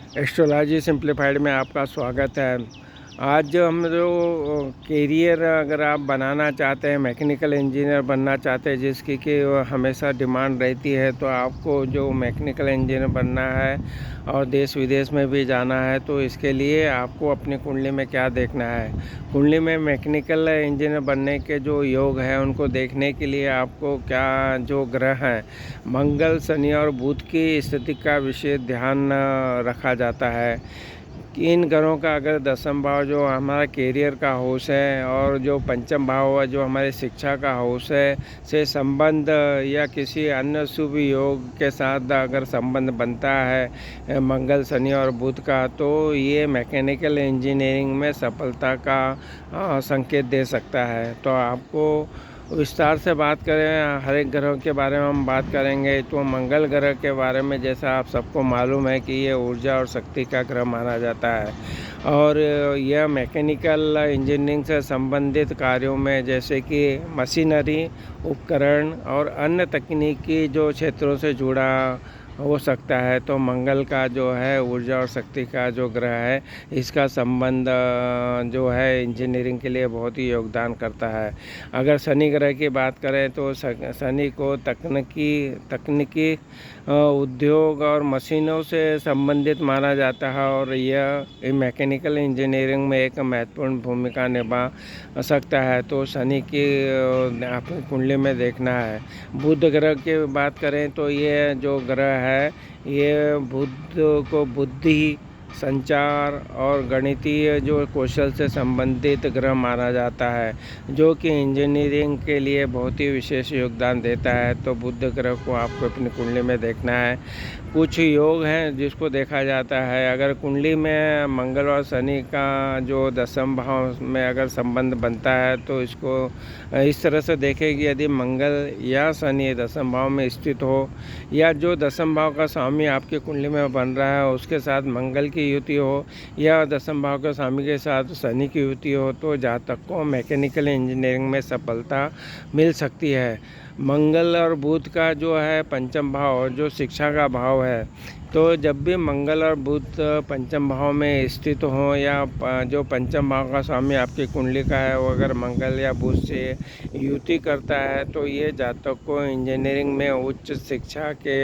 Astrology simplified में आपका स्वागत है। आज जो हम जो कैरियर अगर आप बनाना चाहते हैं, मैकेनिकल इंजीनियर बनना चाहते हैं, जिसकी कि हमेशा डिमांड रहती है, तो आपको जो मैकेनिकल इंजीनियर बनना है और देश विदेश में भी जाना है, तो इसके लिए आपको अपनी कुंडली में क्या देखना है। कुंडली में मैकेनिकल इंजीनियर बनने के जो योग हैं उनको देखने के लिए आपको क्या जो ग्रह हैं, मंगल, शनि और बुध की स्थिति का विशेष ध्यान रखा जाता है। इन ग्रहों का अगर दसम भाव जो हमारा कैरियर का हाउस है और जो पंचम भाव है जो हमारे शिक्षा का हाउस है से संबंध या किसी अन्य शुभ योग के साथ अगर संबंध बनता है मंगल, शनि और बुध का, तो ये मैकेनिकल इंजीनियरिंग में सफलता का संकेत दे सकता है। तो आपको विस्तार से बात करें हर एक ग्रह के बारे में हम बात करेंगे, तो मंगल ग्रह के बारे में जैसा आप सबको मालूम है कि ये ऊर्जा और शक्ति का ग्रह माना जाता है और यह मैकेनिकल इंजीनियरिंग से संबंधित कार्यों में जैसे कि मशीनरी, उपकरण और अन्य तकनीकी जो क्षेत्रों से जुड़ा हो सकता है। तो मंगल का जो है ऊर्जा और शक्ति का जो ग्रह है, इसका संबंध जो है इंजीनियरिंग के लिए बहुत ही योगदान करता है। अगर शनि ग्रह की बात करें तो शनि को तकनीकी उद्योग और मशीनों से संबंधित माना जाता है और यह मैकेनिकल इंजीनियरिंग में एक महत्वपूर्ण भूमिका निभा सकता है। तो शनि की अपनी कुंडली में देखना है। बुध ग्रह की बात करें तो ये जो ग्रह है, ये बुध को बुद्धि, संचार और गणितीय जो कौशल से संबंधित ग्रह माना जाता है, जो कि इंजीनियरिंग के लिए बहुत ही विशेष योगदान देता है। तो बुध ग्रह को आपको अपनी कुंडली में देखना है। कुछ योग हैं जिसको देखा जाता है। अगर कुंडली में मंगल और शनि का जो दसम भाव में अगर संबंध बनता है तो इसको इस तरह से देखें कि यदि मंगल या शनि दसम भाव में स्थित हो या जो दसम भाव का स्वामी आपकी कुंडली में बन रहा है उसके साथ मंगल की युति हो या दसम भाव के स्वामी के साथ शनि की युति हो, तो जातक को मैकेनिकल इंजीनियरिंग में सफलता मिल सकती है। मंगल और बुध का जो है पंचम भाव जो शिक्षा का भाव है, तो जब भी मंगल और बुध पंचम भाव में स्थित हों या जो पंचम भाव का स्वामी आपकी कुंडली का है वो अगर मंगल या बुध से युति करता है, तो ये जातक को इंजीनियरिंग में उच्च शिक्षा के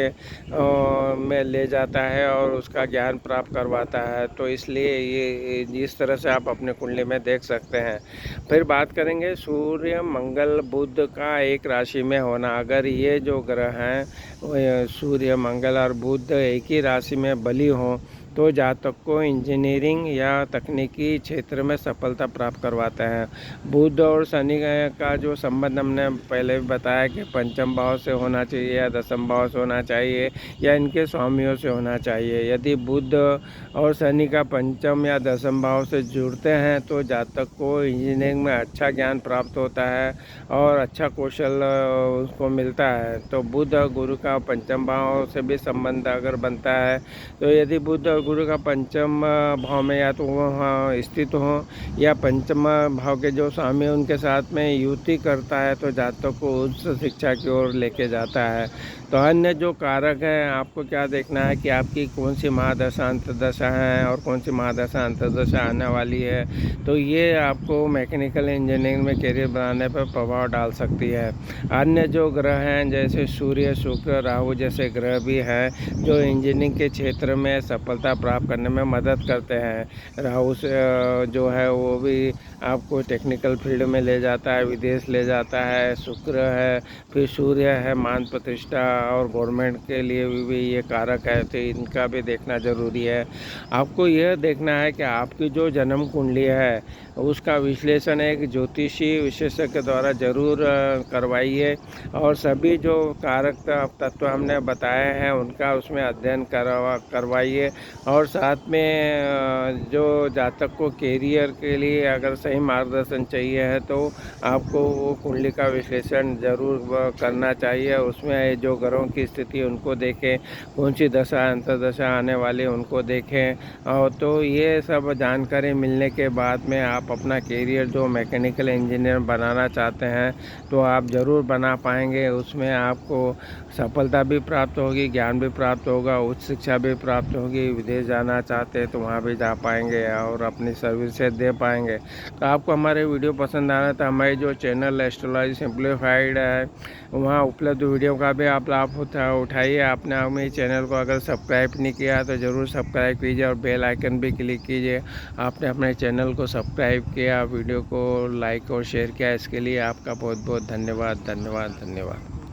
में ले जाता है और उसका ज्ञान प्राप्त करवाता है। तो इसलिए ये इस तरह से आप अपने कुंडली में देख सकते हैं। फिर बात करेंगे सूर्य, मंगल, बुध का एक राशि में होना। अगर ये जो ग्रह हैं सूर्य, मंगल और बुध एक ही राशि में बली हों तो जातक को इंजीनियरिंग या तकनीकी क्षेत्र में सफलता प्राप्त करवाते हैं। बुध और शनि का जो संबंध हमने पहले भी बताया कि पंचम भाव से होना चाहिए या दसम भाव से होना चाहिए या इनके स्वामियों से होना चाहिए। यदि बुध और शनि का पंचम या दसम भाव से जुड़ते हैं तो जातक को इंजीनियरिंग में अच्छा ज्ञान प्राप्त होता है और अच्छा कौशल उसको मिलता है। तो बुध और गुरु का पंचम भाव से भी संबंध अगर बनता है, तो यदि बुध और गुरु का पंचम भाव में या तो वहाँ स्थित हो या पंचम भाव के जो स्वामी उनके साथ में युति करता है, तो जातक को उच्च शिक्षा की ओर लेके जाता है। तो अन्य जो कारक है आपको क्या देखना है कि आपकी कौन सी महादशा अंतर्दशा है और कौन सी महादशा अंतर्दशा आने वाली है, तो ये आपको मैकेनिकल इंजीनियरिंग में करियर बनाने पर प्रभाव डाल सकती है। अन्य जो ग्रह हैं जैसे सूर्य, शुक्र, राहु जैसे ग्रह भी हैं जो इंजीनियरिंग के क्षेत्र में सफलता प्राप्त करने में मदद करते हैं। राहु से जो है वो भी आपको टेक्निकल फील्ड में ले जाता है, विदेश ले जाता है। शुक्र है, फिर सूर्य है, मान प्रतिष्ठा और गवर्नमेंट के लिए भी ये कारक है, तो इनका भी देखना ज़रूरी है। आपको यह देखना है कि आपकी जो जन्म कुंडली है उसका विश्लेषण एक ज्योतिषी विशेषज्ञ के द्वारा ज़रूर करवाइए और सभी जो कारक तत्व हमने बताए हैं उनका उसमें अध्ययन करवाइए और साथ में जो जातक को कैरियर के लिए अगर सही मार्गदर्शन चाहिए है तो आपको वो कुंडली का विश्लेषण ज़रूर करना चाहिए। उसमें जो ग्रहों की स्थिति उनको देखें, कौन सी दशा अंतर्दशा आने वाली उनको देखें। और तो ये सब जानकारी मिलने के बाद में आप अपना कैरियर जो मैकेनिकल इंजीनियर बनाना चाहते हैं तो आप ज़रूर बना पाएंगे। उसमें आपको सफलता भी प्राप्त होगी, ज्ञान भी प्राप्त होगा, उच्च शिक्षा भी प्राप्त होगी, विदेश विदेश जाना चाहते हैं तो वहाँ भी जा पाएंगे और अपनी सर्विसेज दे पाएंगे। तो आपको हमारे वीडियो पसंद आ रहा है तो हमारे जो चैनल एस्ट्रोलॉजी सिंप्लीफाइड है वहाँ उपलब्ध वीडियो का भी आप लाभ उठाइए। आपने हमें चैनल को अगर सब्सक्राइब नहीं किया तो ज़रूर सब्सक्राइब कीजिए और बेल आइकन भी क्लिक कीजिए। आपने अपने चैनल को सब्सक्राइब किया, वीडियो को लाइक और शेयर किया, इसके लिए आपका बहुत बहुत धन्यवाद धन्यवाद धन्यवाद।